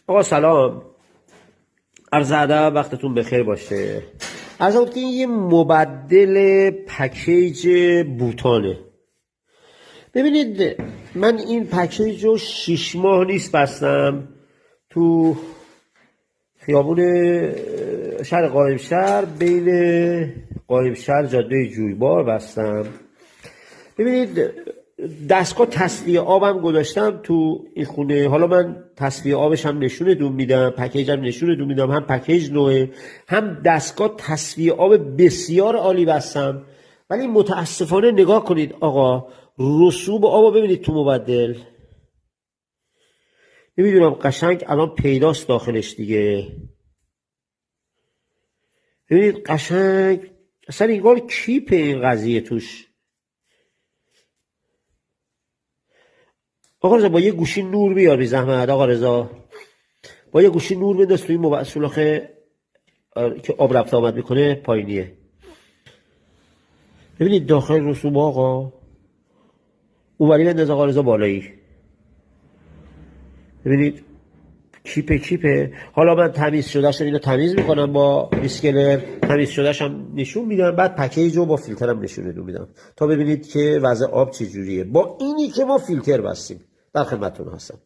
آقا سلام، عرض ادب، وقتتون بخیر باشه. عرض بود که این یه مبدل پکیج بوتانه. ببینید من این پکیج رو 6 ماه نیست بستم تو خیابون شهر قائمشهر، بین قائمشهر جاده جویبار بستم. ببینید دستگاه تصفیه آبم گذاشتم تو این خونه. حالا من تصفیه آبش هم نشونتون میدم، پکیجم نشونتون میدم، هم پکیج نوعه هم دستگاه تصفیه آب بسیار عالی بستم. ولی متاسفانه نگاه کنید آقا، رسوب آبو ببینید تو مبدل. نمیدونم قشنگ الان پیداست داخلش دیگه. ببینید قشنگ اصلا انگار کیپه این قضیه توش. آقا رضا با یه گوشی نور بیار بی زحمت. آقا رضا با یه گوشی نور بنداز توی این موبایل سولاخه که آب رفت آمد میکنه پایینیه. ببینید داخل رسوب آقا، اولی بنداز آقا رضا بالایی. ببینید کیپه. حالا من تمیز شدهش اینو تمیز میکنم با بیسکلر، تمیز شدهش هم نشون میدم، بعد پکیج رو با فیلترم نشون میدم تا ببینید که وضع آب چجوریه با اینی که ما فیلتر بستیم. در خدمتتون هستم.